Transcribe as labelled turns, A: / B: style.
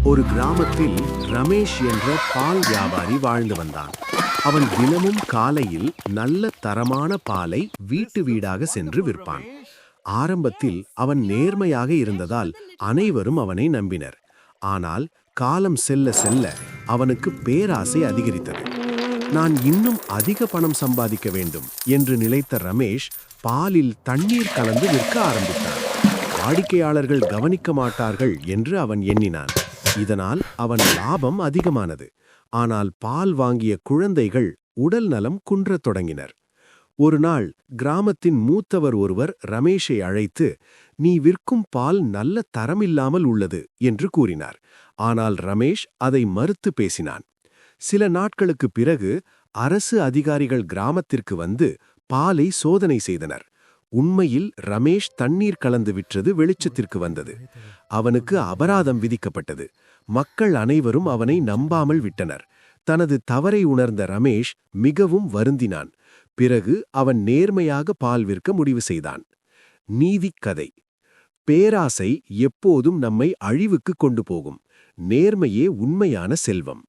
A: ஒரு கிராமத்தில் ரமேஷ் என்ற பால் வியாபாரி வாழ்ந்து வந்தான். அவன் தினமும் காலையில் நல்ல தரமான பாலை வீட்டு வீடாக சென்று விற்பான். ஆரம்பத்தில் அவன் நேர்மையாக இருந்ததால் அனைவரும் அவனை நம்பினர். ஆனால் காலம் செல்ல செல்ல அவனுக்கு பேராசை அதிகரித்தது. நான் இன்னும் அதிக பணம் சம்பாதிக்க வேண்டும் என்று நினைத்த ரமேஷ் பாலில் தண்ணீர் கலந்து விற்க ஆரம்பித்தான். வாடிக்கையாளர்கள் கவனிக்க மாட்டார்கள் என்று அவன் எண்ணினான். இதனால் அவன் லாபம் அதிகமானது. ஆனால் பால் வாங்கிய குழந்தைகள் உடல் நலம் குன்றத் தொடங்கினர். ஒரு நாள் கிராமத்தின் மூத்தவர் ஒருவர் ரமேஷை அழைத்து, "நீ விற்கும் பால் நல்ல தரமில்லாமல் உள்ளது" என்று கூறினார். ஆனால் ரமேஷ் அதை மறுத்து பேசினான். சில நாட்களுக்குப் பிறகு அரசு அதிகாரிகள் கிராமத்திற்கு வந்து பாலை சோதனை செய்தனர். உண்மையில் ரமேஷ் தண்ணீர் கலந்து விற்றது வெளிச்சத்திற்கு வந்தது. அவனுக்கு அபராதம் விதிக்கப்பட்டது. மக்கள் அனைவரும் அவனை நம்பாமல் விட்டனர். தனது தவறை உணர்ந்த ரமேஷ் மிகவும் வருந்தினான். பிறகு அவன் நேர்மையாக பால் விற்க முடிவு செய்தான். நீதிக் கதை. பேராசை எப்போதும் நம்மை அழிவுக்கு கொண்டு போகும். நேர்மையே உண்மையான செல்வம்.